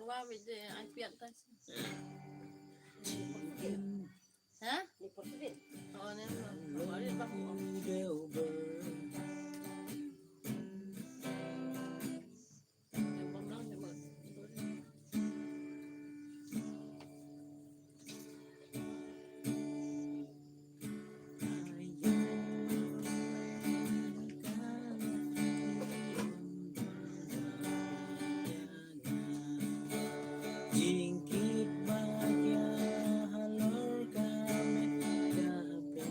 Keluar beda iPad tas. Hah? Ni portable. Oh, ni. Oh, ni bang. Jingkit bahagia halor kami dapat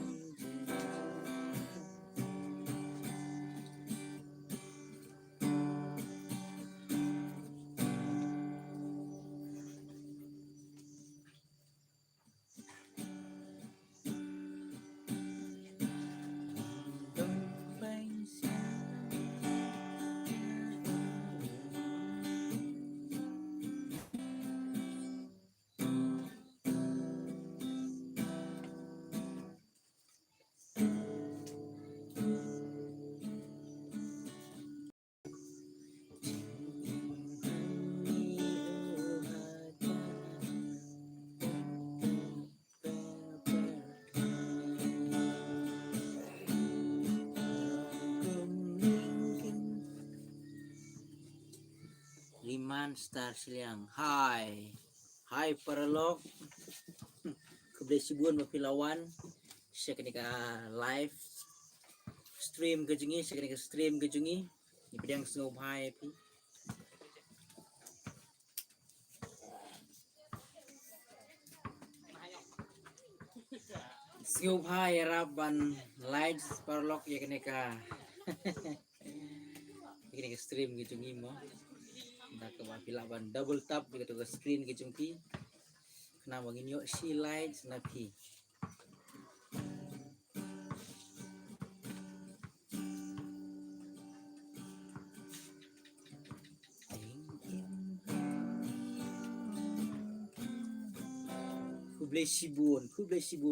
Liman Star Siliang. Hai Paralog. Keblesibuan mapilawan. Saya kenika live stream kejungi. Saya kenika stream kejungi. Ni pedang snow hai pi. Snow hai raban live Paralog ya kenika. Kenika stream kejungi mo. Dah ke mapilawan double tap begitu ke screen kejungi. Kena bangin yuk si lights na pi. Kublai sibun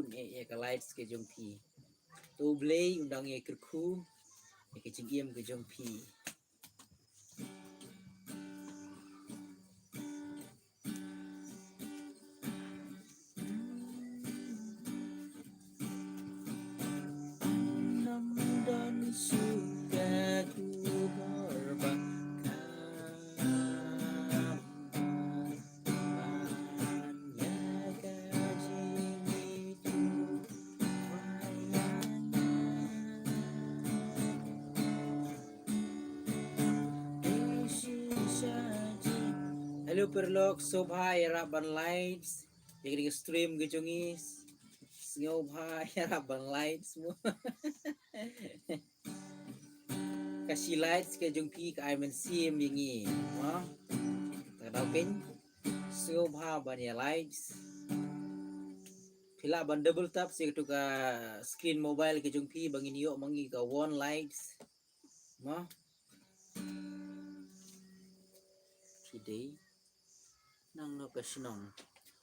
ke lights ke jongpi. Tu blay undang kerku ke cingiem ke jongpi. Dan sudah ku Hello Perlok, Sobhai, Raban Lights, jadi stream gejongis, Sobhai, Raban Lights semua. Kasih lights ke jongki ke Iman Sim yangi, terdaupin, Sobhai banyak lights, pila ban double tap sih tu ke screen mobile ke jongki bangin yuk mangi ke one lights, Today. Nang no kasinong.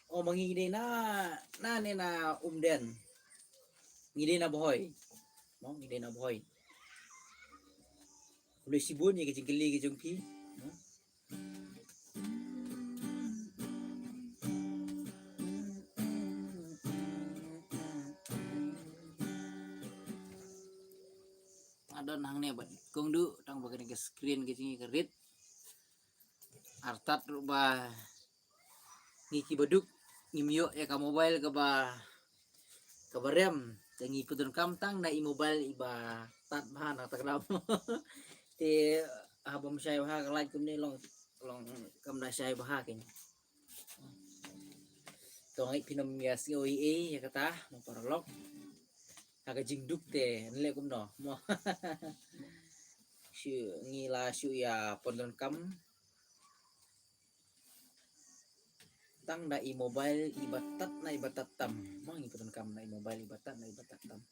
Oh mangide na ni na umden. Ngide na boy. Mo ngide na boy. Kulo sibun ye kecingkeli ke jongpi. Ada nang ne bat kong du tang bagian ke screen ke cingi ke read. Artat rubah ngiki baduk ngimyo ya ka mobile ka ba kabarem tangi putun kamtang na i-mobile iba tat bahan atau kenapa ti habam saya bahag like kumni long kam na saya bahakin to ngai pinam ya si OEA ya kata mo paralog aga jingduk te nle kum no mo syu ngila syu ya pondon kam tang na i-mobile ibatat tam mang iputun kam na i-mobile ibatat tam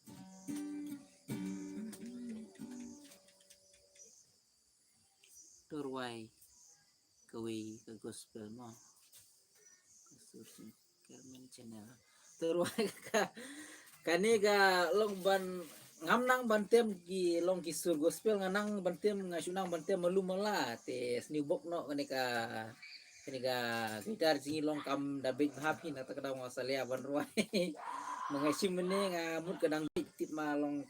turway kawi ke gospel mo Carmen channel turway ka kaniga long ban ngamnang bantem ki long kisur gospel nganang bantem ngasunang bantem malumala te snibok no kanika Kiniga gitar jingi longkam dabik hapi na takda masalia ban ruai. Mengasim mene ngamut kadang tip malong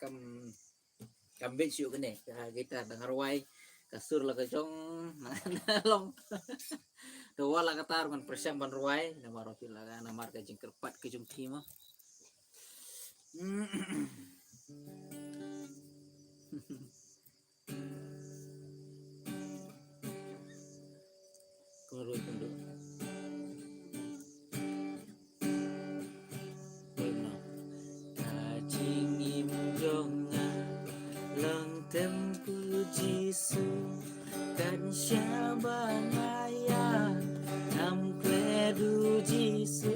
kambit siu kene gitar dengar ruai kasur la kajong long dawa la katar kan persiam ban ruai na maro pila na mar ka jing kerpat ke jung timo. Kundu kundu. Kajing im jonga lang tempu jisu kan syabangaya nam kredu jisu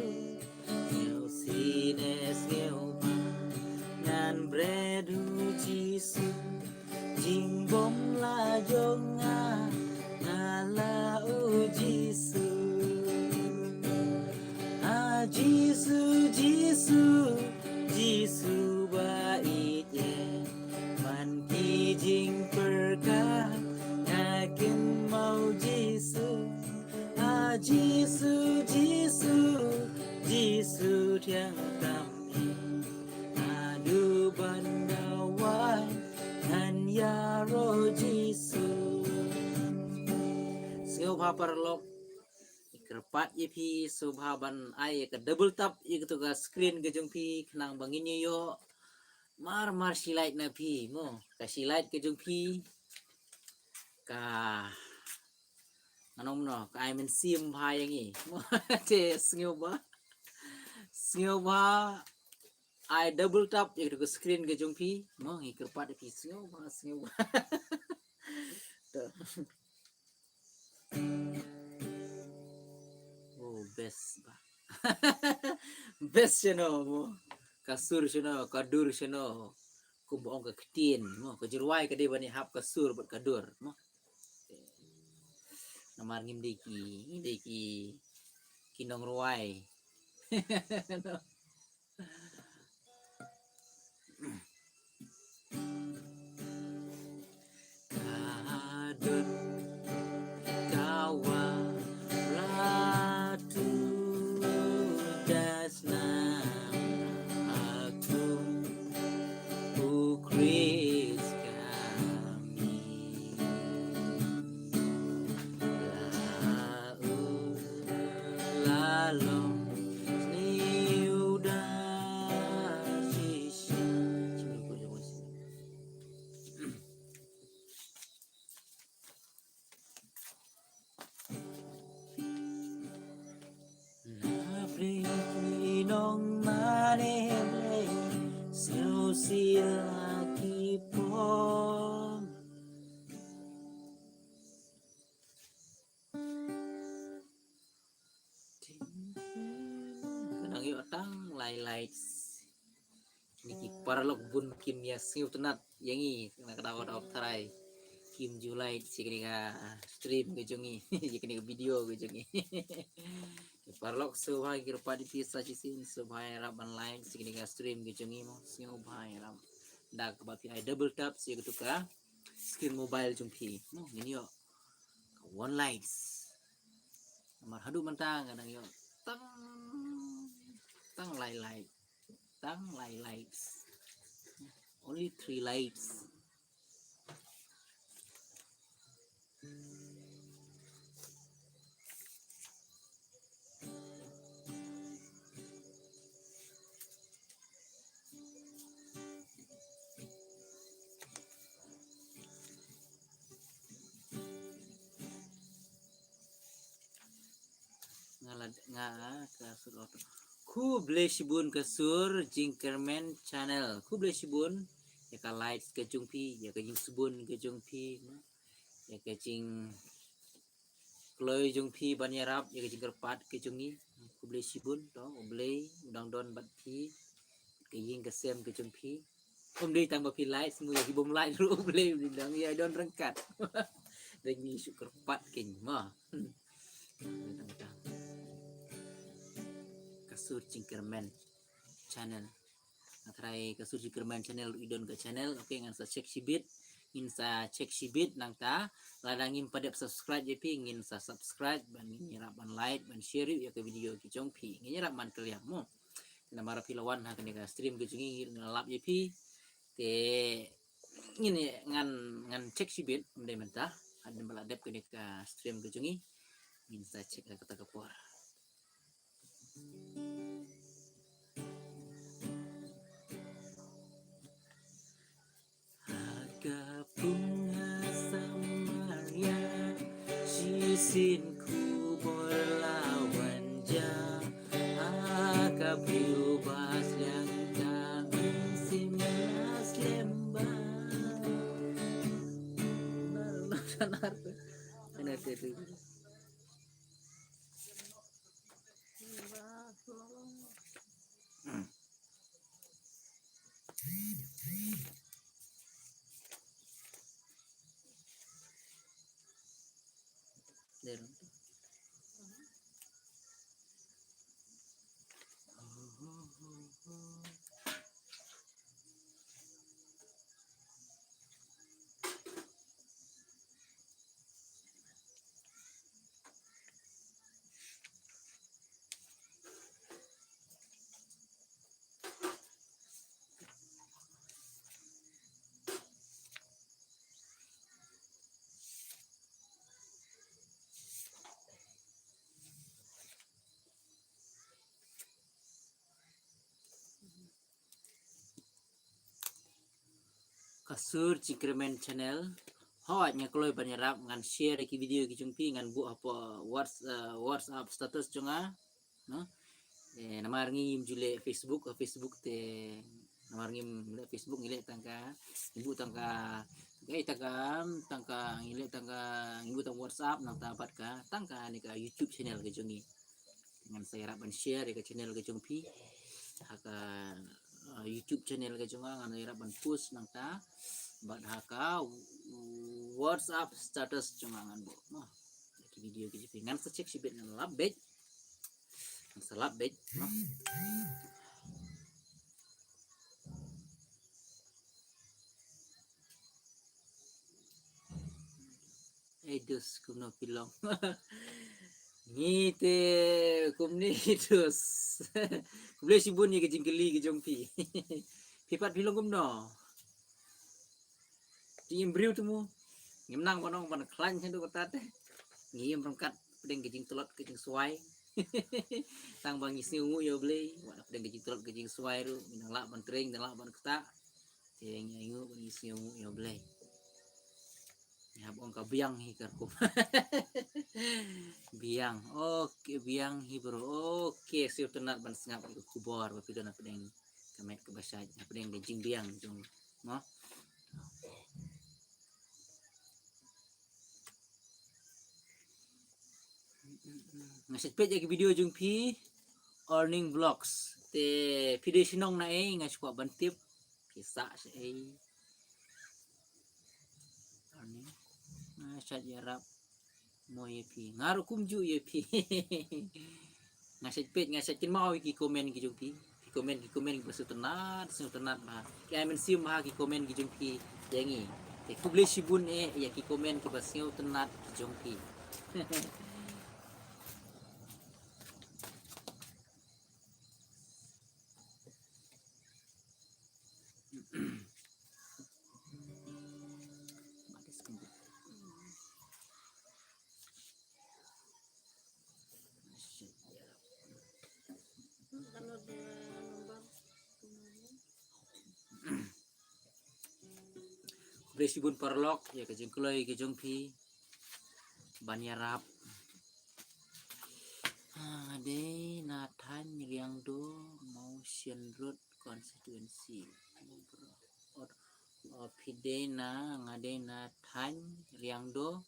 ngeu sines ngeu ngan bredu jisu jingbom la jonga ngala u jisu jisu jisu jisu baiknya man kijing perka yakin mau jisu jisu jisu jisu tiang kami adu bandawan han yaro jisu sio paparlok kerpat ye pi subhaban ai ke double tap ye gitu ga screen ke jung pi kenang bangin yo mar silait na pi mo ka silait ke jung pi ka anom no ka ai men sim bha yang i mo te snyo ba ai double tap ye gitu ga screen ke jung pi mo ngi kerpat pi snyo ba best ba best chano mo kasur chano kadur chano kumbong ka ketin mo kajurwai ka de bani hap kasur bat kadur mo namar ngim deki kinong ruai kadun kawa ratu dasna aku ukris kami lalong ni udah sisa nong manele siu silaki pom kadang yuk tang lights niki paralog bun kim ya siu tenat yangi kena kadawa daw tarai kim julai sikini ka stream gejungi sikini ka video gejungi parlok subhai kirpadi pisa cisin subhai raban live sikini ka stream gejungi mo siu bhai ram dak bapi ai double tap si gitu ka screen mobile jumpi mo ini yo one lights nomor hadu mentang kadang yo tang tang lights only 3 lights kasur auto ku blesibun kasur jingkerman channel ku blesibun ya ka lights ke jungpi ya ka jing subun ke jungpi ya ka jing kloy jungpi banyarap ya ka jing kerpat ke jungi ku blesibun to oblei udang don bat pi ke jing ke sem ke jungpi dei tambah pi lights mu ya ki bom light ru oblei udang ya don rengkat dan ni syukur kerpat king mah kasur jingkerman channel natrai kasur jingkerman channel idon ke channel oke ngan sa check sibit ngin sa cek sibit nang ta ladangin pada subscribe JP ngin sa subscribe ban nyerap ban like ban share ya ke video ki jong pi ngin nyerap man kalian mo na mara pilawan ha kene stream ke jungi ngalap JP te ngin ngan cek sibit mende mentah ada meladap kene ka stream ke jungi ngin sa cek kata kapur Aga bunga samaria sisinku berlawan jah Aga bebas yang tak simnas lembah benar itu kasur Cikremen channel hawatnya kalau banyarap ngan share ki video ki jumpi ngan bu apa WhatsApp status cunga no namar ngim jule Facebook te namar ngim Facebook ngile tangka ibu tangka tangka ngile tangka ibu tang WhatsApp nang tapat ka tangka ni ka YouTube channel ke jungi dengan saya rapan share ke channel ke jumpi haka YouTube channel ke junga ngan saya rapan post nang ta bat haka WhatsApp status cunga ngan bu no ki video ke jumpi ngan secek sibet ngan labet salap bet no edus kuno pilong ngite kumni edus kumle sibun ni kejing keli kejongpi pipat pilong kumno tim briu temu ngimnang panong pan klan hendu katate ngim rangkat pedeng kejing telot kejing suai tang bang isi ungu yo blei wala pedeng kejing telot kejing suai ru minang lak ban tring dan lak ban keta teng nyangu bang isi ungu yo blei ya bong ka biang hi karku biang oke biang hi bro oke siu tenat ban sengap ke kubor ba pidana pedeng kamet ke bahasa pedeng kejing biang jong no ngasih page ke video jung pi earning vlogs te video sinong na ngas kwa bantip kisah sei earning ngasat yarap mo yepi ngaru kumju yepi ngasih page ngasih kin mau ki komen ki jung pi komen basu tenat bah ki amen sium ha ki komen ki jung pi yangi te publish bun ya ki komen ki basu tenat ki jung pi Presibun parlok ya kejeng kuloi kejeng pi banyarap ade nathan yang do motion road constituency pidena ngade nathan yang do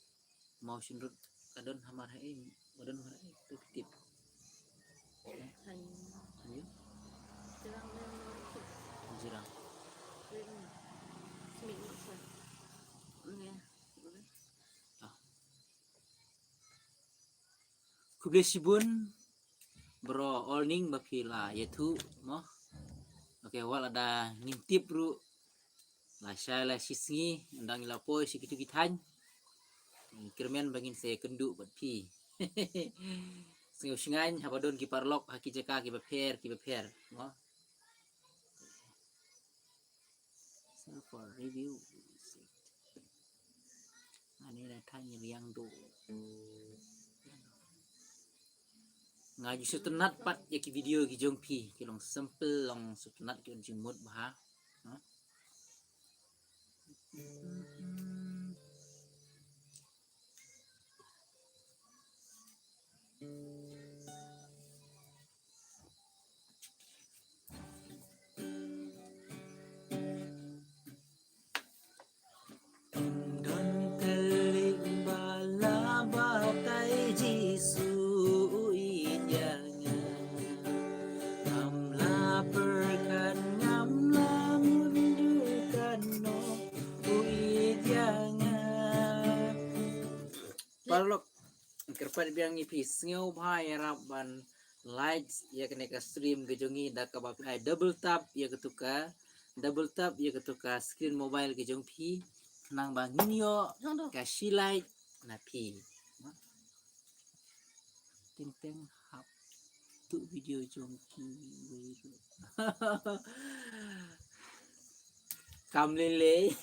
motion road kadon hamar hai kadon hamar hai tip jirang Kubesibun bro earning bapila yaitu mo oke wal ada ngintip ru la shay la sisngi undang ilapoy si kitu kitany kirmen bangin saya kendu buat pi sengaw singan habadon ki parlok haki jeka ki beper no so for review ani la tanya yang do ngaju sutenat pat ya ki video ki jong pi ki long simple long sutenat ki on jimut bah no Don teling bala batai jisu ijangan ngamla perkan ngamla mundukan no ijangan parlok kerpat biang ipis ngau bhai raban likes ya kena ka stream kejongi dak ka bapi double tap ya ketuka screen mobile kejong pi nang bangin yo kasih like na pi ting ting hap tu video jong ki weiru kam lele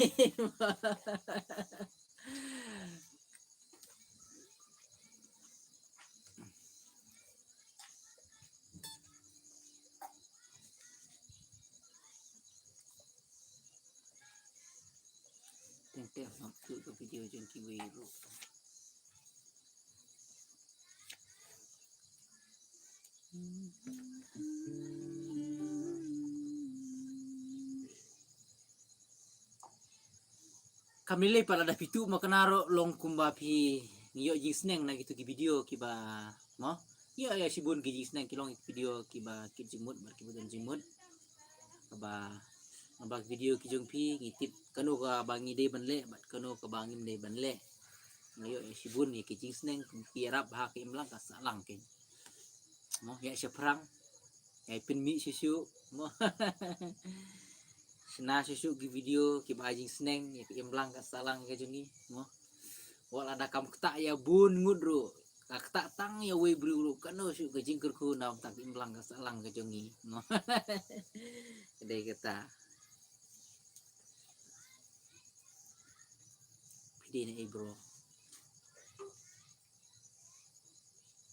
ting ting hap tu video jong ki weiru kami le pada dah pitu makanaro long kumba pi ngiyo jing sneng na gitu ki video ki ba mo ya sibun ki jing sneng ki long video ki ba ki jimut bar ki budon jimut ba nabak video ki jong pi ngitip kanu ka bangi de banle bat kanu ka bangi de banle ngiyo sibun ki jing sneng ki rap ha ki imlang ka salang ken mo ya seprang ya pin mi susu mo sena susu ki video ki bajing sneng ya ki imlang ka salang ka jongi mo wala ada kam kta ya bun ngudru ka kta tang ya we bru kanu su ka jingkur ku nam tak imlang ka salang ka jongi mo dei kata pidi na bro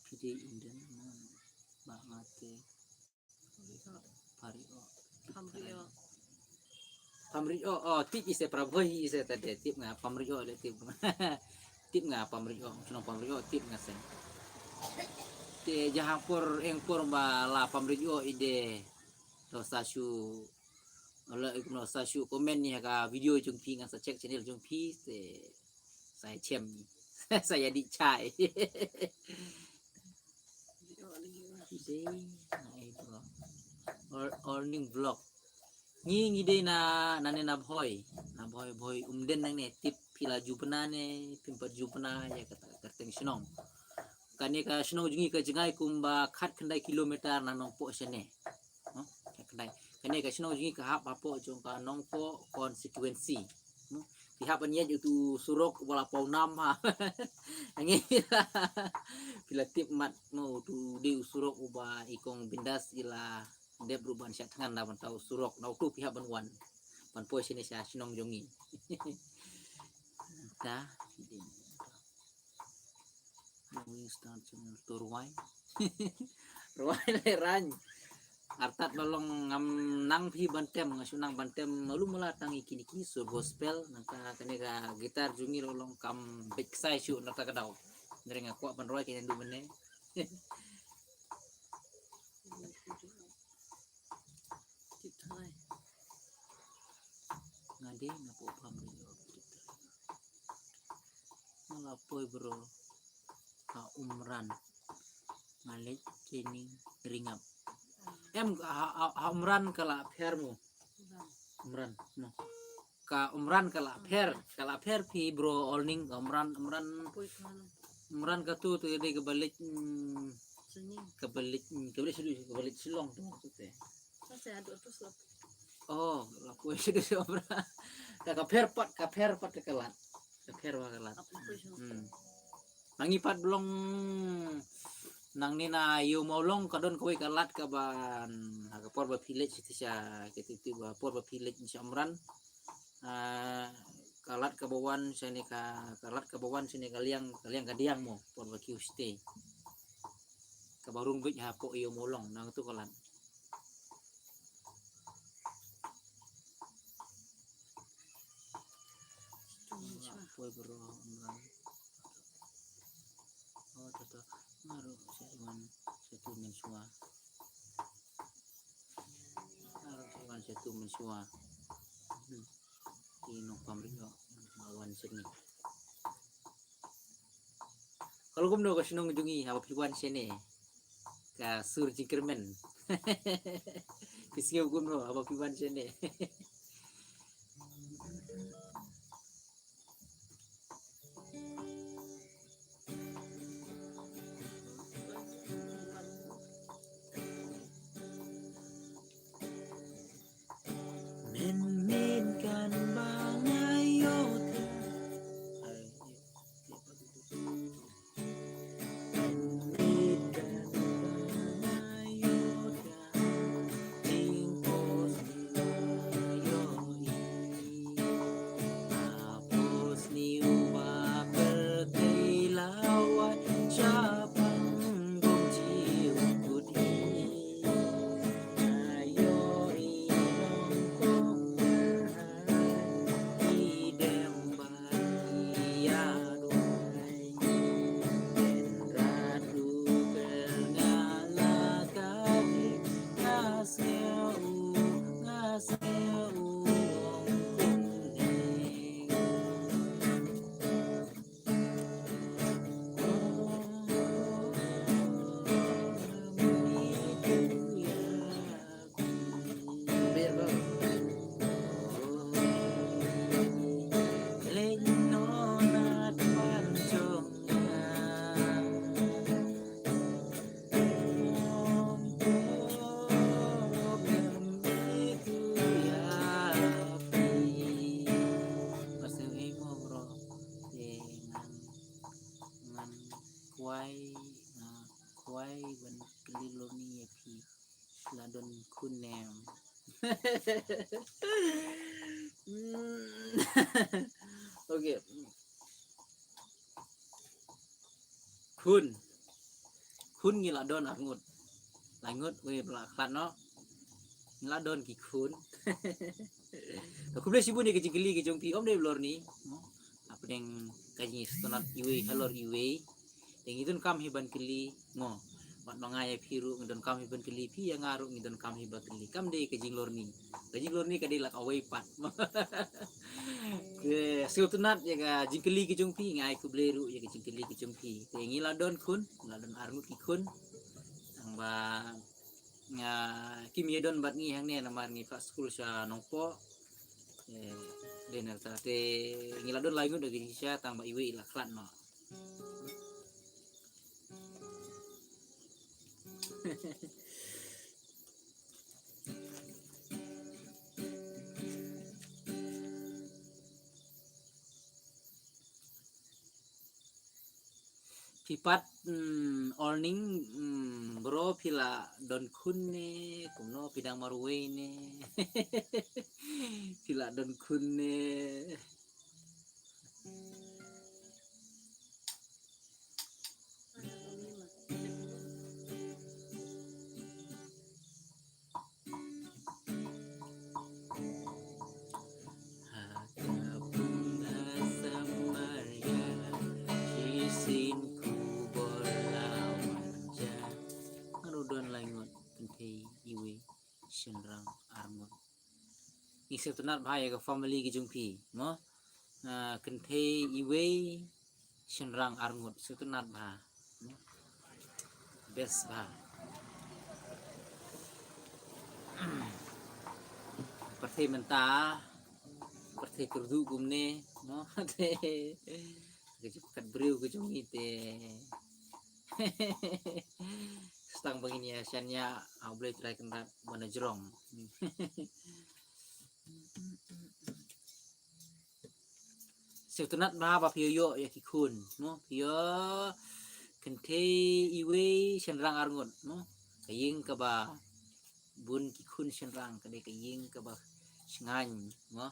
pidi indan ba mate pari pamrio tip ise praboi ise tadi tip nga pamrio le tip tip nga pamrio sunong pamrio tip nga sen te jahapur engpur ba la pamrio ide dosa su ola ikno sa su komen ni ka video jung pi nga sa check channel jung pi te saya chem saya di chai ide na earning vlog ngi de na nane na boy umden nang ne tip pila jupna ne pimpat jupna ya kata kerteng sinong kani ka sinong jungi ka jengai kumba khat khandai kilometer na nong po sene no khandai kani ka sinong jungi ka hap apo jong ka nong po konsekuensi no pihak pania itu surok wala pau nam ha ngi pila tip mat no tu de surok uba ikong bindas ila dia perubahan siat tangan na bantau surok na tu pihak banwan pan po sini sia sinong jongi ta we start channel turwai ruai le ran artat nolong ngam nang pi bantem ngasunang bantem malu mula tang ikini sur gospel nangka kene ka gitar jungi lolong kam big size su nata kadau ndere ngakwa pan ruai kene du mene ngade na po pamrio malapoy bro ka umran malik kini ringap umran kala phermu umran no ka umran kala pher pi bro olning umran ka tu de kebalik kebalik silong tu maksudnya saya aduk terus lah Oh, laku sudah sobra. Kaper pat kekelat. Kaper kekelat. Apa itu? Nangipat belum nang nina yu maulong kadon kowe kalat ka ban ka porba village itu sia gitu ba porba village ni amran kalat ka bawan sini kalat ka bawan sini kaliang kadiang mo porba stay ka barung bit hapo yu maulong nang tu kalat poy bro amran oh tata ngaruh satu mensua satu mensua ino pamrio mawan sini kalau gumno ka sinong jungi haba piwan sini ka sur jingkermen kisio gumno haba piwan sini menminkan bangayot kuai ban kelilo ni pi ladon kunem oke kun ngiladon angut langut we belaklan no ngiladon ki kun aku beli sibu ni kecil ke jongpi om deh blor ni apa yang kaji stonat iwe halor iwe yang itu kam hiban keli ngo mat mangaya piru ngidon kam hiban keli pi yang ngaru ngidon kam hiban keli kam deh kajing lor ni kadai lak away pat ke seutunat ya ka jingkeli ke jongpi ngai ku bleru ya ke jingkeli ke jongpi yang ngiladon kun ladon arngut ki kun ang ba nga kimiyadon bat ngi hang ne namar ngi pak school sa nongpo den ta te ngiladon laingu dari Indonesia tang ba iwe ilaklan no pipat orning bro pila don kunne kumno pidang marwe ne pila don kunne senrang armut isi tenar bahaya ke family ke jungpi mo kente iwe senrang armut setenar bah best bah seperti mentah seperti kerdu gumne mo te kecepatan beriu ke jungpi te stang begini ya siannya boleh try kendat mana jerong Setunat ba ba piyo ya kikun no piyo kente iwe senrang arngot no kaying ka ba bun kikun senrang kade kaying ka ba singan no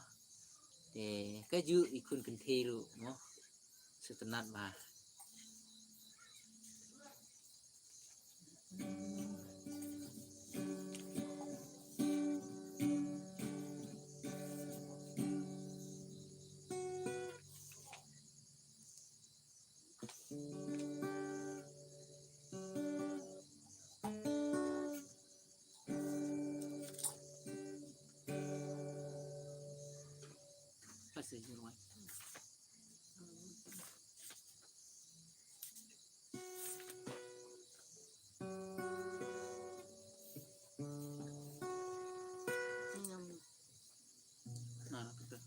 te kaju ikun kente lu no setunat ba pasti rumah nah betul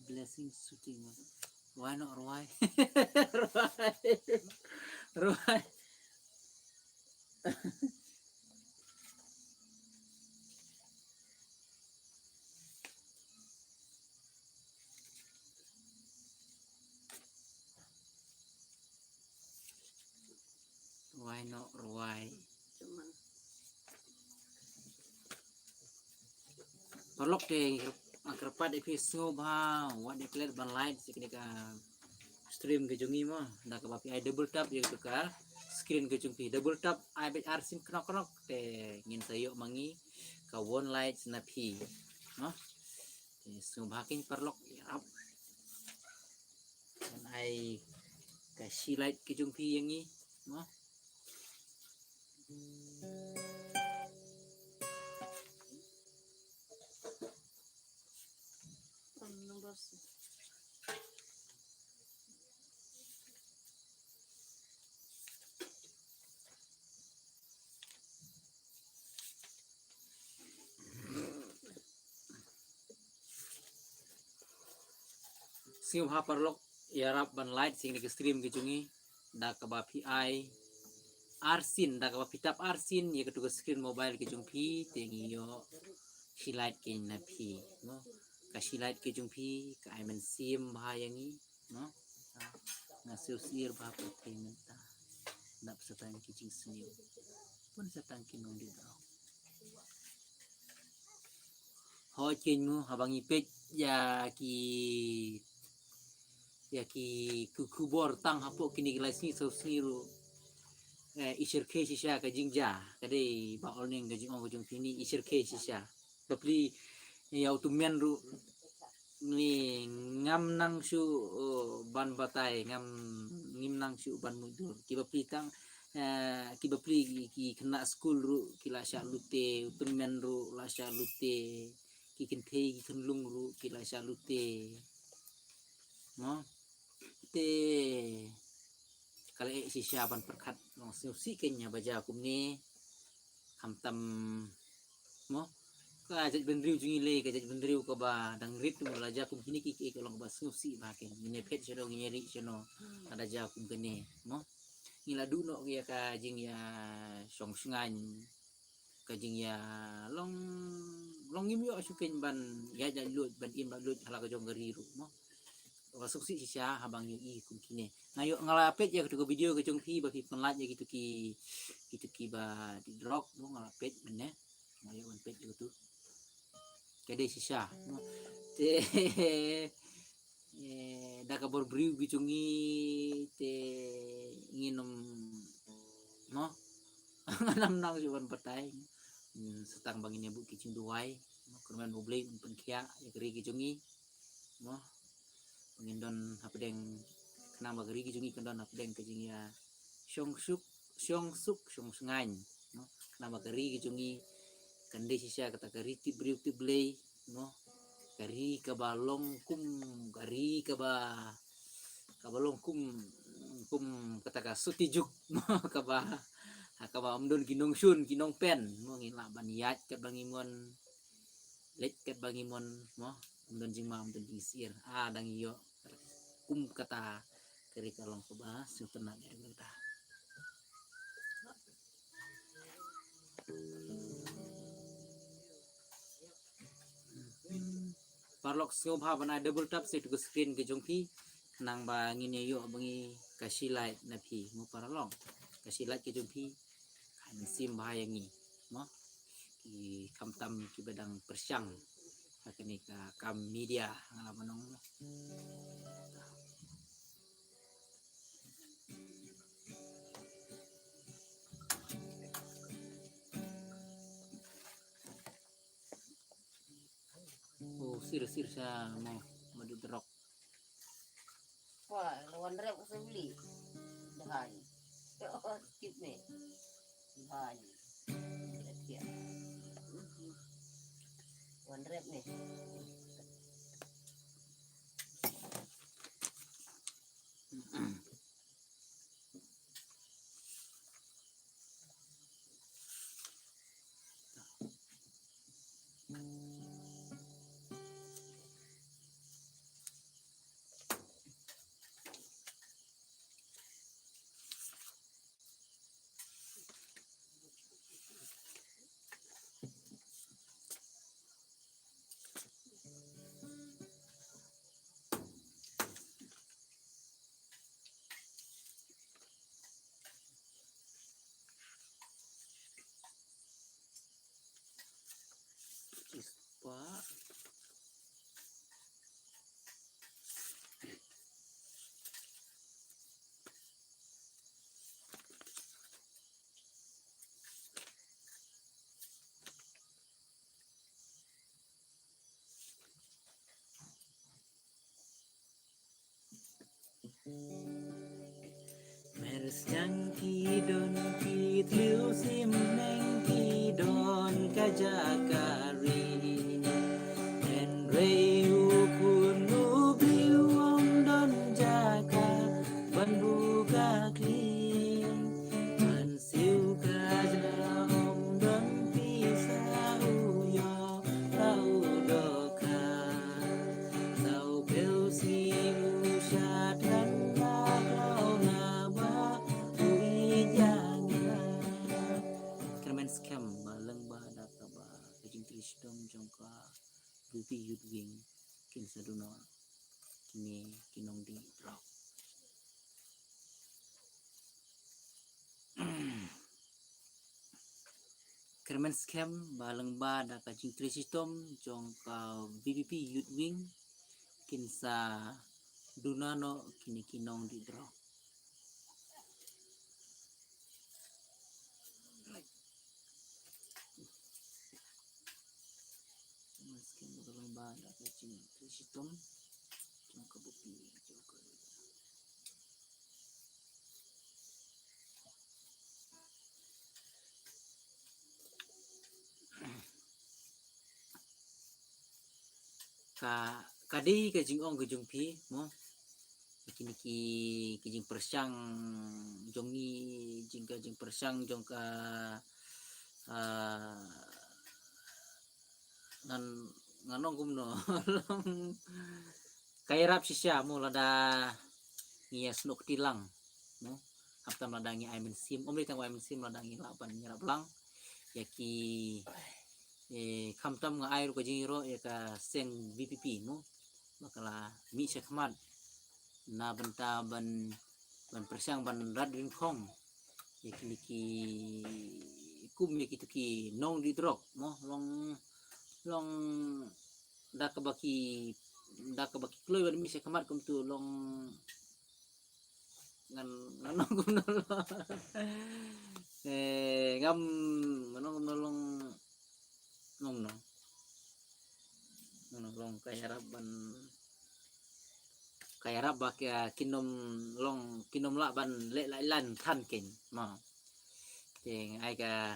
blessing shooting why not why why why not why Cuman perlok deh akrapat episode ba what declare ban light sikini ka stream ke jungi mah dah ka bapi ai double tap ya tu ka screen ke jungpi double tap ai bet arsin knok te ngin sayo mangi ka one light na pi no te subakin perlok ya dan ai ka si light ke jungpi yang ni no nomor siu ha perlok ya rap ban light sing ke stream ke jungi dah ka bapi ai arsin dah ka bapi tap arsin ya ke tu screen mobile ke jungpi tengi yo si light ke na pi no kasih light ke jungpi ka ai men sim bahaya ni no ngasih sir bah payment ta nak setang kicing seniu pun setang kinong di daw ho kin mu habang ipet ya ki kukubor tang hapo kini gelasi so sniru isir ke sisa ka jingja kade ba olning ga jing ong jung pini isir ke sisa bapli ya utumen ru ni ngam nang su ban batai ngim nang su ban mudur kiba pitang kiba pli ki kena school ru kila sya lute utumen ru la sya lute ki kente ki kenlung ru kila sya lute no te kala si sya ban perkat long si kenya baja kumni kamtam mo ka jaj benriu jungi le ka jaj benriu ka ba dang rit mo la ja kum kini ki kalau ba susi ba ke ni pet sero ngeri seno ada ja kum kene mo ngila duno ya ka jing ya song sungan ka jing ya long ngim yo suken ban ya ja lut ban im ba lut hala ka jong gari ru mo ka susi sisa habang yu i kum kine ngayo ngalapet ya ke video ke jong pi ba pi penlat ya gitu ki ba di drop mo ngalapet menne ngayo ban pet gitu kade sisa te dah kabor briu gicungi te nginom no nganam nang juan petai setang bangin bu kicing duai kurman bublei penkia ya keri gicungi no pengindon hapdeng kenapa keri gicungi kendon hapdeng kejing ya syong suk syong sungan no kenapa keri gicungi kande sisa kata keri tibriu tiblei no kari kabalong kum kari kabalong kum kata ka sutijuk kaba amdon kinong sun kinong pen mo ngila baniat kat bangimon let kat bangimon mo amdon jing ma amdon jing sir dang iyo kum kata keri kalong ke ba su tenang ya kita parlok skill bha bana double tap sit ke screen ke jongpi nang ba ngini yo bangi kasih light na phi mo parlong kasih light ke jongpi kan sim bahaya ngi mo ki kam tam ki bedang persyang akini ka kam media ngalamanong oh sir sa mo madudrok Wah, lawan rep saya beli. Dahan. Oh, skip me. Dahan. Dia. Lawan rep nih. ispa Meres yang kidon kitriu sim neng kidon kajakari en reu kunu biwong don jaka ban buka kling ban siu kajla om don pisau yo tau doka tau peu siu syatan scam baleng ba data ba kajing kristom jongka rupi yudwing kin saduna kini kinong di drop kermen scam baleng ba da kajing kristom jongka BBP yudwing kin sa dunano kini kinong di drop ada cacing kristom jangka bupi jangka ka kadi kajing ong kajing pi mo kini ki kajing persyang jongi jing kajing persyang jongka nganong gumno kairap sisya mo lada ngia snuk tilang no apta madangi aimen sim omri tang aimen sim ladangi laban nyerap lang yaki kamtam nga air ko jiro yaka seng BPP mo makala mi sekmat na benta ban persyang ban radrin khong yaki niki kum yaki tuki nong di drop mo long dak baki kloy wan mi sekmat kum tu long ngan nanong kum nolong ngam manong kum nolong nong long kaya rab bak kinom la ban le lan than ken ma teng ai ka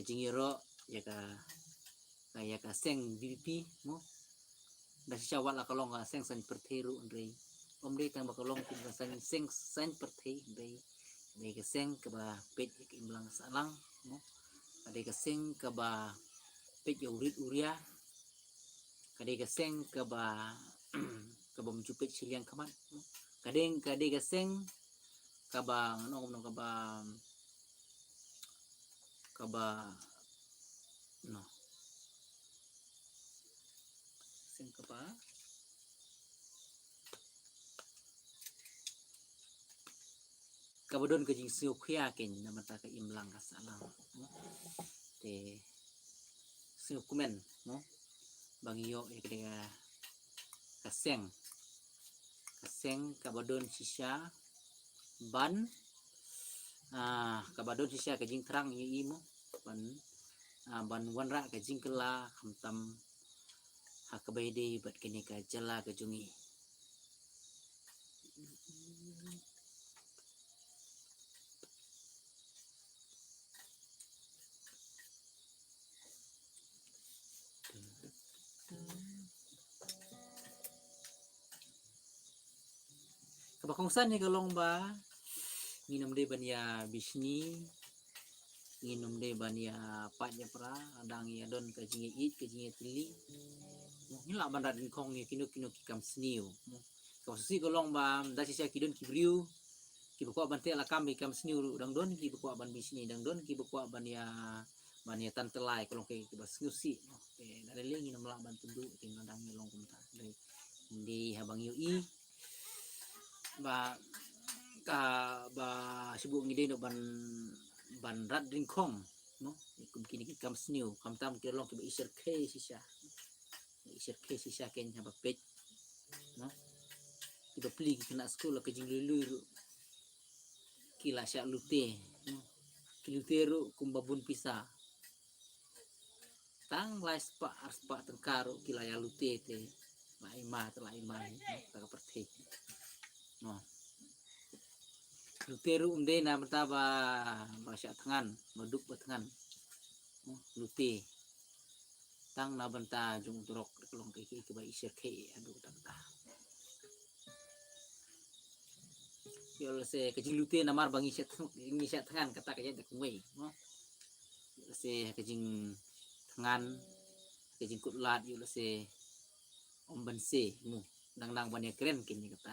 jingiro ya ka seng BPP mo da siya wala kalong ka seng san perteru ndrei omri tang bakalong kin seng san pertei ndrei ka seng ka ba pet imlang salang mo ade ka seng ka ba pet uria kade ka seng ka ba kaba menjupit siliang kaman kadeng kade gaseng kaba ano kaba no sing kaba kabadon ka jing siu khia ken namata ka imlang ka salang no te siu kumen no bangiyo ikde kaseng kabadon sisya ban kabadon sisya ka jing terang yi imo ban wanra ka jing kela hamtam hakabaide bat kene ka jala ka jungi kabakongsan ni kalong ba nginom de bania bisni nginom de bania patnya pra adang ya don ka jingi it ka jingi tili ngila bandat kong ni kino kikam sniu kasi kalong ba da sisa kidon kibriu kibukwa bante ala kam ikam sniu dang don kibukwa ban bisni dang don kibukwa bania tantelai kalong ke kibas ngusi dari lengi nom la ban tundu tin dang long kumta di habang yu i ba sibuk ngide no ban rat ringkong no kum kini kam sniu kam tam ke long ke isir ke sisa ken haba pet no tiba pli kena sekolah ke jing lulu kila syak lute no kilutero kumbabun pisa tang lai spa tengkaru kila ya lute te laima ta perti no luteru umde na bertaba basya tangan meduk batangan lute tang na benta jung turok kelong ke ba isir ke adu ta yo se ke jing lute na mar bangi sya tangan kata ke dak ngwe no se ke jing tangan ke jing kutlat yo se ombense mu nang ban keren kini kata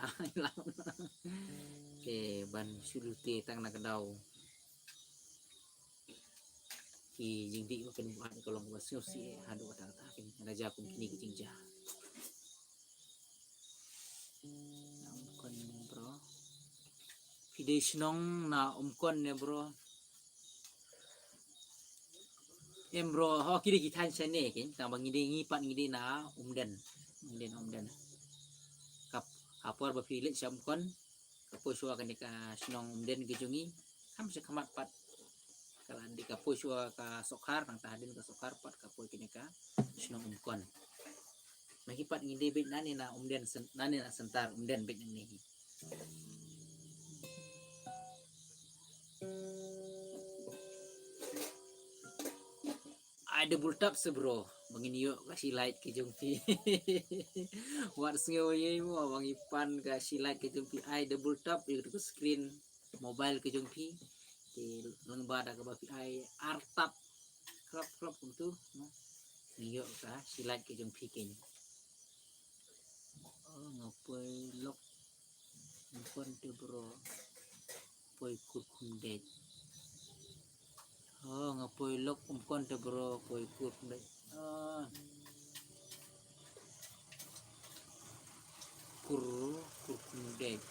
ke ban sulute tang na kadau ki jingdi makan buat kolong wasio si hadu kata kin raja kum kini ke jingja kon bro video snong na kon ne bro bro ho kiri kitan sene kin tang bang ngide ngipat ngide na umden kap apor ba filet syam kon kapo suwa kan ka snong umden gejungi ham se kamat pat kalan di kapo suwa ka sokhar nang tahdin ka sokhar pat kapo kini ka snong umkon maki pat ngide bet nani na umden nani na sentar umden bet ni ada bultap sebro bangin yo kasih light ke jumpi wat sengoye mo bang ipan kasih light ke jumpi ai double tap itu screen mobile ke jumpi di lengbada ke bapi ai artap klap untuk no yo kasih light ke jumpi ken oh ngapai lok impon tu bro poi kundet oh ngapai lok umpon te bro poi kundet kundet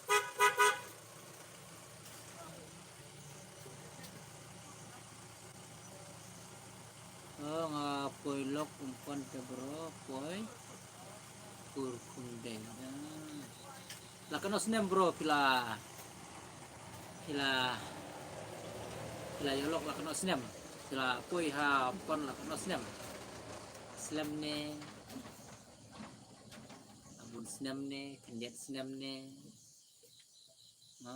oh ngapai lok umpon te bro poi kundet lah kan osnem bro pila yolok lah kan osnem pila poi ha pon lah kan osnem slam ne abun snem ne kendet snem ne no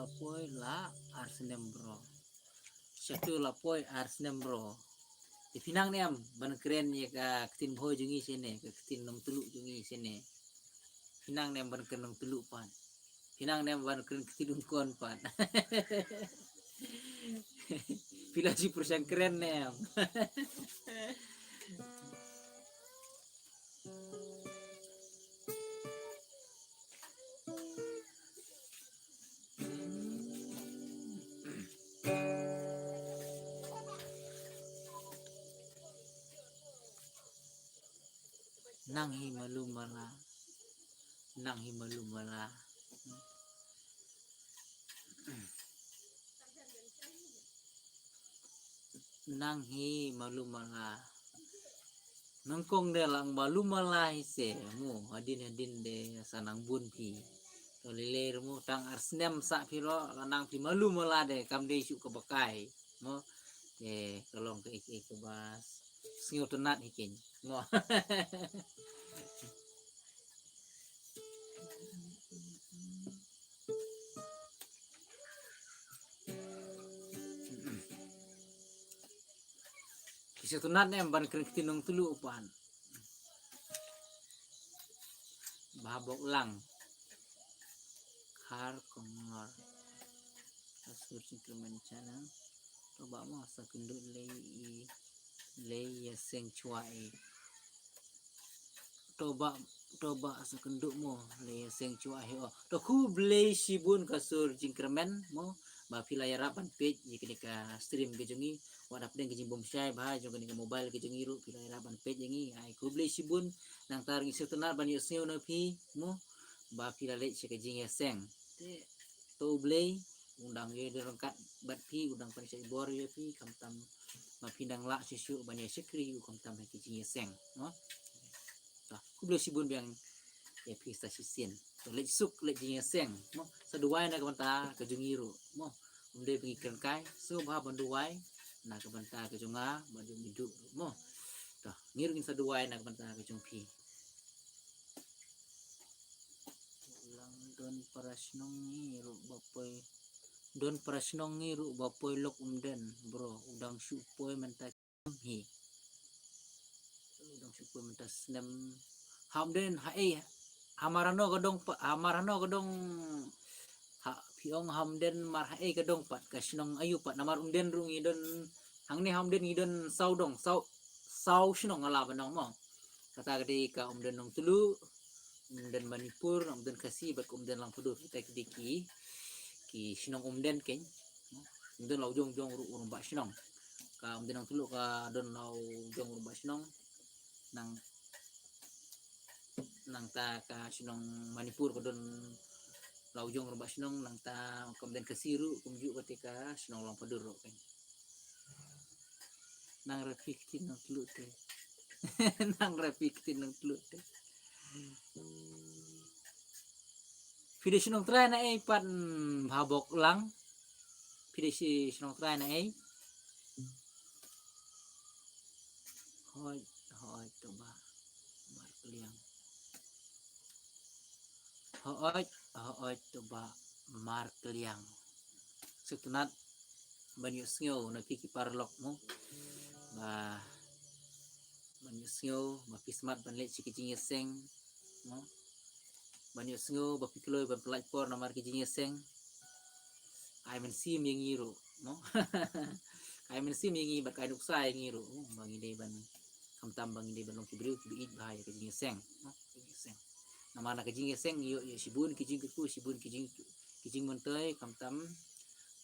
lapoi la arsnem bro satu lapoi arsnem bro di pinang ni am ban keren ya ka ketin boy jungi sini ka ketin nom teluk jungi sini pinang ni am ban keren nom teluk pan pinang ni am ban keren ketin ungkon pan pila si persen keren ni am nang himalu mala nang himalu mala nang hi malu mala nangkong de lang malu mala hise mu hadin de sanang bun pi to leler mu tang arsnem sa piro nang pi malu mala de kam de su ke bakai mo tolong ke ke bas singo tenat hikin mo kisah tunat nem ban kering tinong tulu upan babok lang har kongor kasur singkemen chana coba mau sakunduk lei ya seng cuai toba sakunduk mo lei ya seng cuai oh to ku blei sibun kasur singkemen mo ba pila ya rapan page jika stream ke jungi wadap den ke bom syai bah jong ke mobile ke jungi ru pila ya rapan page jungi ai ku blei sibun nang tar ngi setenar ban yoseu na pi mo ba pila lei ke jing ya seng to blei undang ye derangkat bat pi undang pan sai bor ye pi kam tam ma pindang la sisu ban ye sekri kam tam ke jing ya seng no ku blei sibun yang ya pi sta sisen to lek suk lek jing seng mo saduai na kabanta ke jungiru mo umde pergi kerkai so bah banduai na kabanta ke junga baju hidup mo to ngirgin saduai na kabanta ke jungpi lang don parasnong ngiru bapoy don parasnong ngiru bapoy lok umden bro udang supoi mentak hi udang supoi mentas nem hamden hai hamarano godong ha piong hamden mar hae godong pat kasnong ayu pat namar umden rungi don hangni hamden ngidon saudong sau shnong ala banong mo kata gede ka umden nong tulu umden manipur umden kasi bat umden lang pudur kita ki shnong umden ken umden lau jong ru urang ba shnong ka umden nong tulu ka don lau jong urang ba shnong nang ta ka sinong manipur ko don laujong rumah sinong nang ta kemudian kesiru kumju ketika sinong lang paduro kan nang refik nang tlut te nang refik nang tlut te video sinong try na ai pan habok lang video sinong try na ai hoi coba mar keliang hoi coba mar keliang setunat banyu snyo na piki parlok mo ba banyu snyo ba pismat banlet sikijing seng mo banyu snyo ba pikloy ba platform na mar kijing seng ay men sim yang ngiru mo ay men sim yang ngi ba kay nuksa yang ngiru bangi de ban kamtam bangi de ban long kibru kibi bahaya kijing seng mo kijing seng nama na kijing seng yo sibun kijing ku sibun kijing montoy kamtam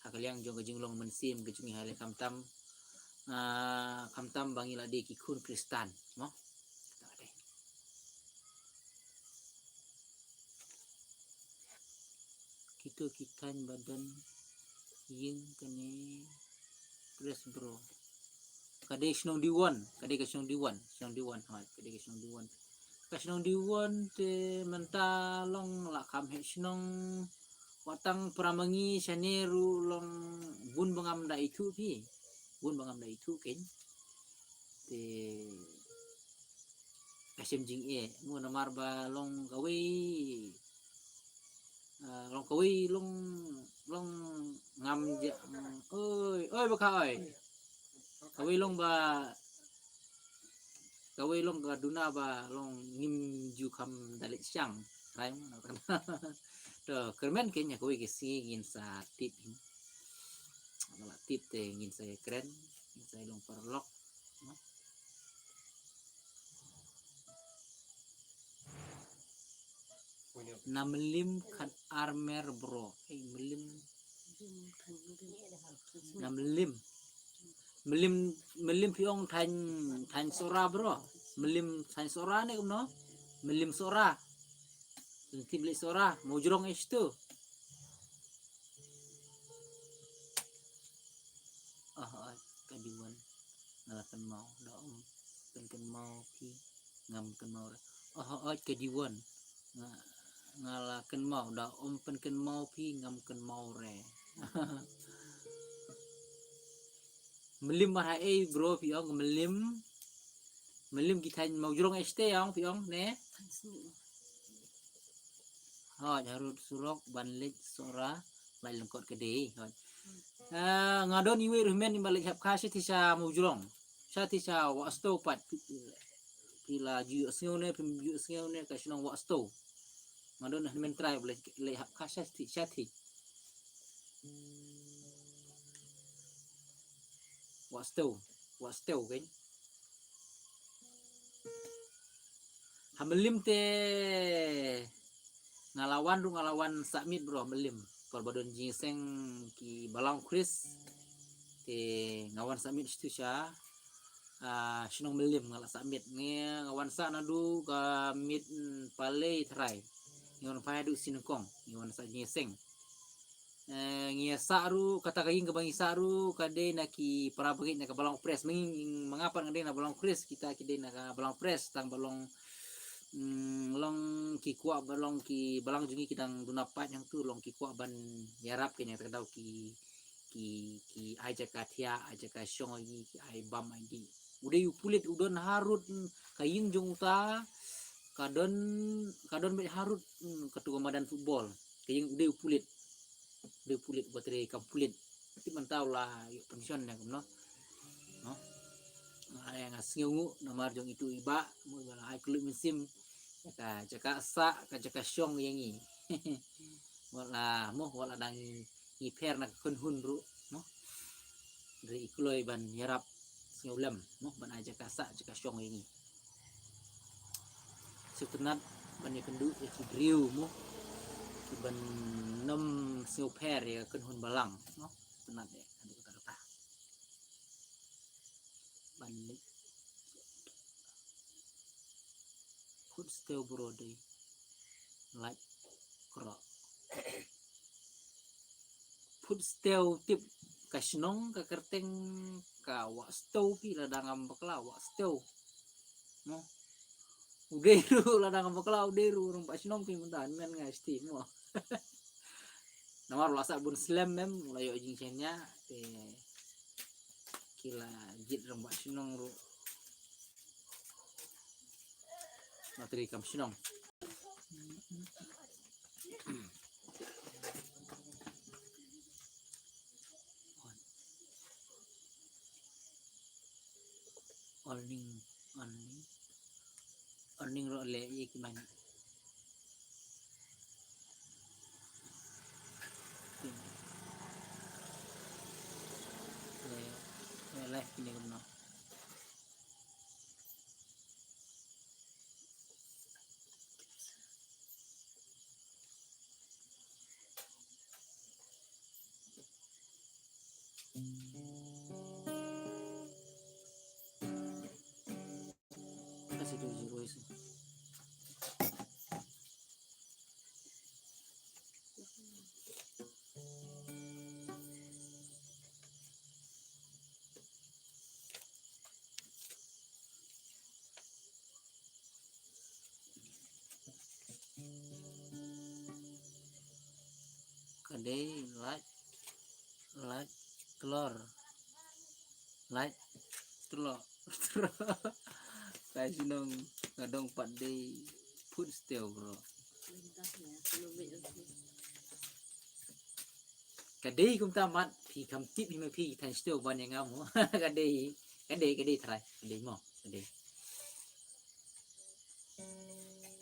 hakaliang jong kijing long mensim kijing hale kamtam kamtam bangi la de kikun kristan mo kita kitan badan yung kani press bro kade snong diwan kade ka snong diwan ha kade ka snong diwan kasnong diwan te mentalong la kam he snong watang pramangi saneru long bun bangam da itu pi bun bangam da itu ken te kasem jing mo namar ba long kawi long ngam oi baka oi kawi long ba kawe long kaduna ba long ngim ju kam dalit siang rai to kermen kenya kawe kesi ngin sa tip ngala tip te ngin saya keren ngin saya long perlok no? Namlim kan armer bro melim namlim melim melim piong thành sora bro melim thành sora ne no melim sora tim beli sora mau jurong itu kadiwan ngalakan mau daom kan mau pi ngam kan mau kadiwan ngalakan mau daom kan mau pi ngam kan mau re melim marhae bro piong melim kita mau jurong ST yang piong ne harus surok banlik sora lai lengkot kede ngadon iwe rumen balik hap kasih tisa mau jurong sa tisa wasto pat pila ju sione pemju sione kasinong wasto ngadon rumen try boleh le hap kasih tisa ti wasto kan hamelim te ngalawan sakmit bro melim perbadon jingseng ki balang kris te ngawan sakmit itu sya sinong melim ngala sakmit nge ngawan sa nadu ka mit pale trai ngon padu sinukong ngon sa jingseng ngia saru kata kaing ke bangi saru kade naki para bagi nak balong pres mengapa ngade na balong pres kita kide nak balong pres tang balong long ki kuak balong ki balang jungi kidang dunapat yang tu long ki kuak ban yarap ke yang terdau ki aja katia aja ka syong lagi ki ai bam ai udah yu pulit udon harut kaing jung ta kadon be harut ketua madan football kaing udah yu pulit buat dari kampulit tapi mentau lah yuk pensiun yang no yang ngasngu nomor jong itu iba mau bala ai kulit musim jaka sa jaka syong yang ini wala dang iper nak kunhun ru no dari ikuloi ban yarap singulem no ban aja kasa jaka syong yang ini setenat ban ikendu ikidriu mo ban nom silper ya kunhun balang no tenat ya ada kata balik food still brody like kro food still tip kasnong ka kerteng ka wa stow pi ladang bakla wa stow no uderu ladang bakla uderu rumpa sinong pi mentan men ngasti mo nomor lasa bun slam mem layo jingsennya kila jit rumpa sinong ru materi kam sinong Earning ro le ye ki man le kini kumno kasih 2 itu kade like telur kayak sinong kadang 4 day food still bro kadai kum tamat pi kam tip ni pi tan still ban yang ngamu kadai try kadai mo kadai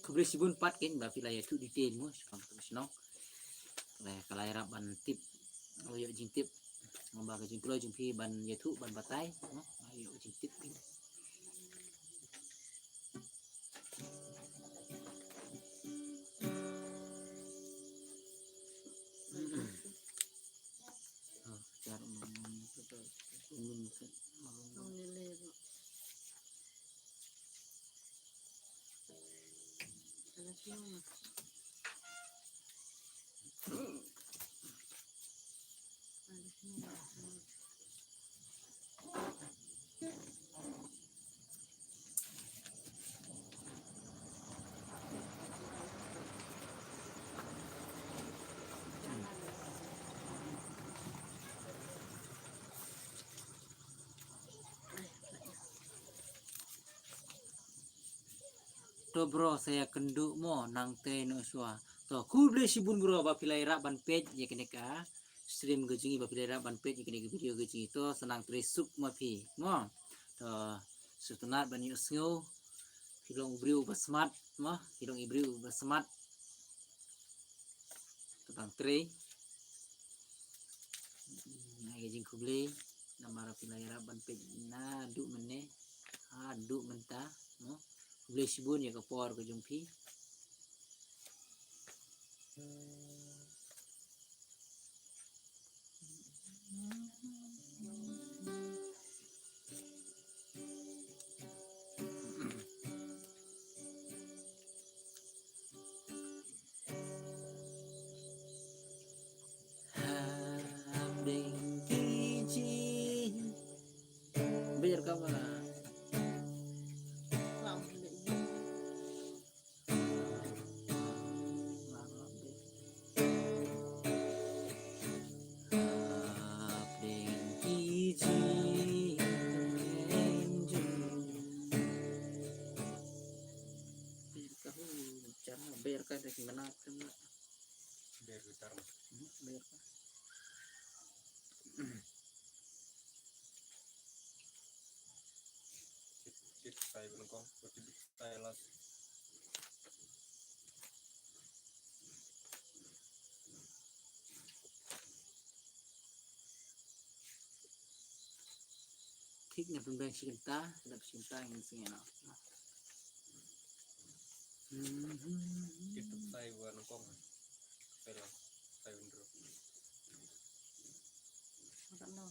kubli sibun pat ken ba pila tu detail mo pang terus no kalai rap ban tip yo jing tip ngamba ka jing pulo jing pi ban tu ban batai no yo jing tip ken cara to bro saya kenduk mo nang te no swa to kubli sibun bro ba pilai rap ban page ya kene ka stream gejingi ba pilai rap ban page ya kene video gejingi to senang trisuk ma pi mo to sutunat ban yusngo hilong ibriu ba smart mo hilong ibriu ba smart tentang tre na gejing kubli namara pilai rap ban page na du mene adu menta mo kubli sibun ya kapor ke jumpi Bayar kamu bayar kan dari mana kan Biar gitar bayar kan chip saya belum kong chip saya las ठीक na pembang cinta sedap cinta yang sini no itu saya belum kong saya las saya undur Ano?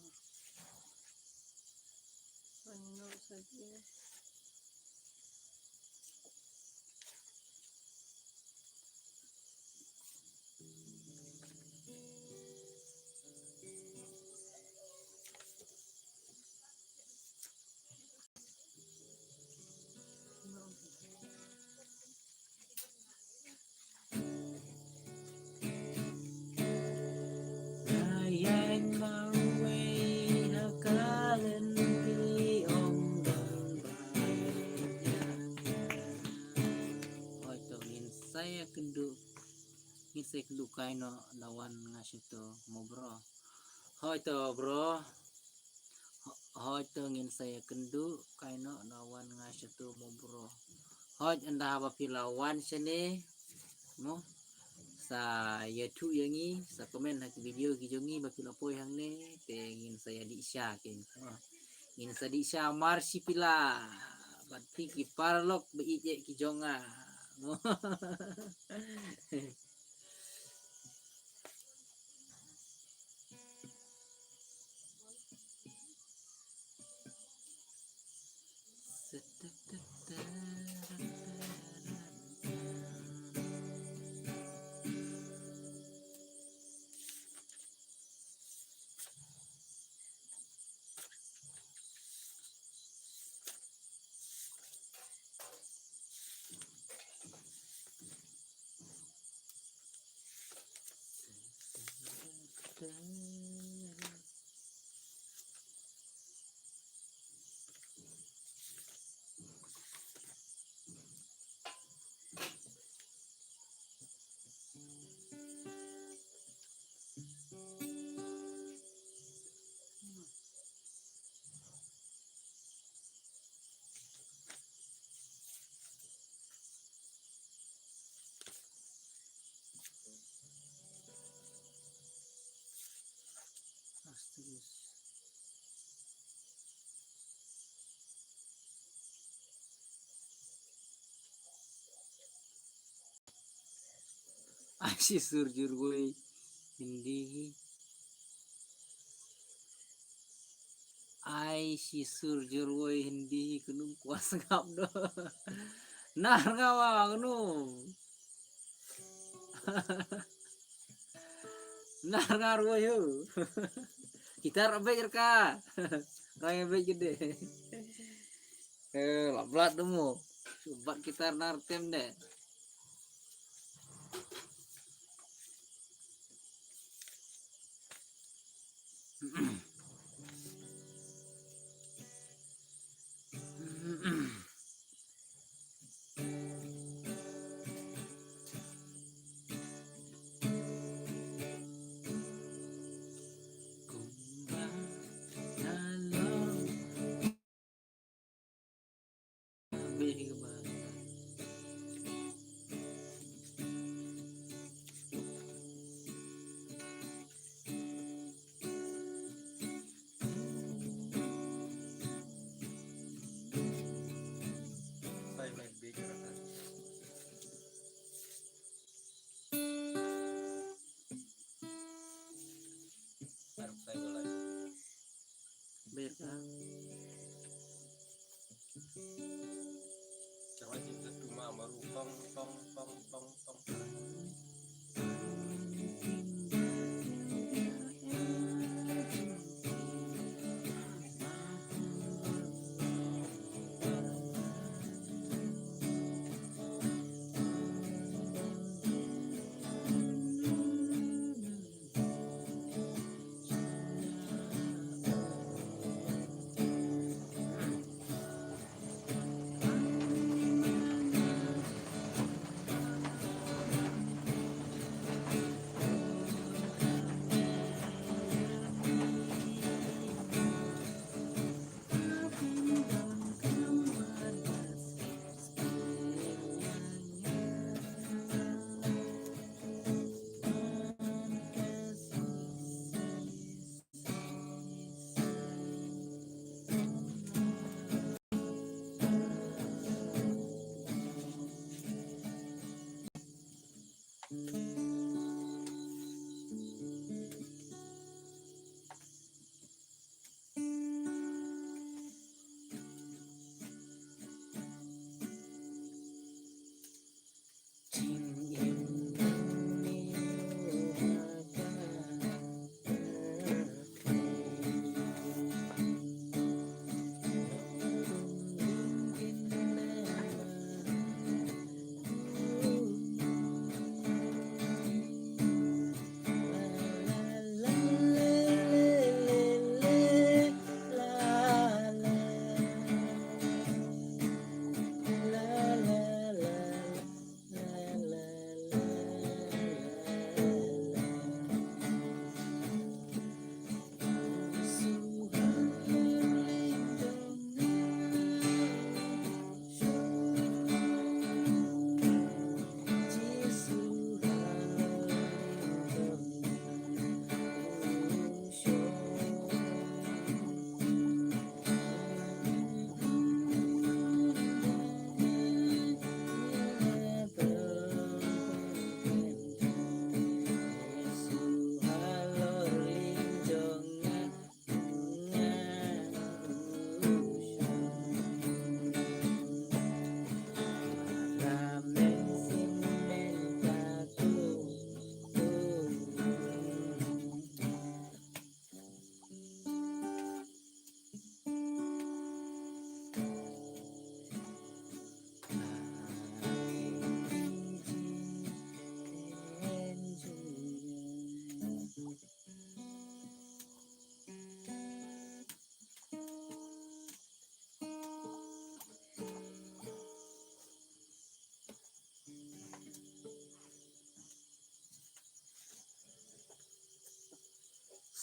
Ano sabi? sayang maway hakalan di om oh itu ingin saya kenduk kain no lawan ngasih to mo bro oh itu bro oh itu ingin saya kenduk kain no lawan ngasih to mo bro oh anda apa pilawan sini mo sa YouTube yang ni sa komen hak video gijongi bakil apoy hang ne pengin saya di sya ken ingin sa di sya marsi pila bati ki parlok be ije ki jonga Asyik surjur gue hindi ai si surjur gue hindi kunung kuas ngap do. Nah ngawa kunung. Nah ngaru yo. Kita robek ka. Raya be gede. Lablat demo. Sobat kita nartem deh. Saya main bigger kan. Harus saya mulai. Berka. Coba juga cuma baru tong tong tong tong tong.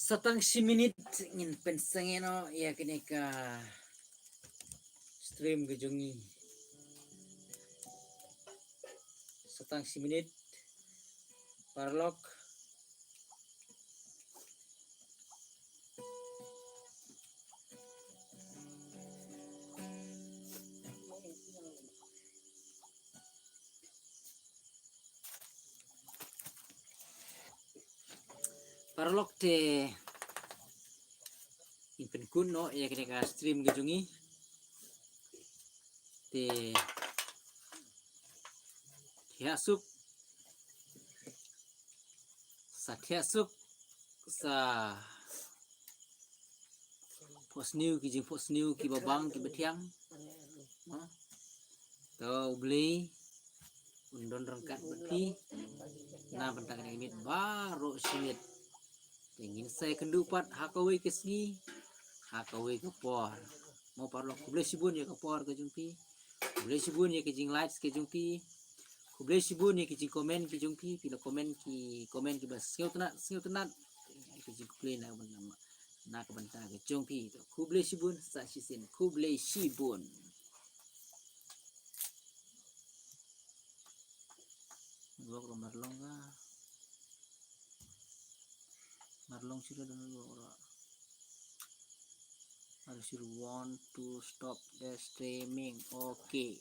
Satang si minit ingin pensangeno ya kini ka stream gejungi. Satang si minit parlok parlok te impen kun no ya kena stream gejungi te hiasuk sa post new ki babang ki betiang tau beli undon rengkat beti na bentang imit baru simit ingin saya kendupat hakawi kesni hakawi kepor mau parlok boleh sibun ya kepor ke jumpi boleh sibun ya ke jing likes ke jumpi boleh sibun ya ke jing komen ke jumpi pila komen ki bas siu tenat ke jing play na bernama na ke bentang ke jumpi ku boleh sibun sa sisin ku boleh sibun gua ke marlong sudah dengan gua harus want to stop the streaming. Okay.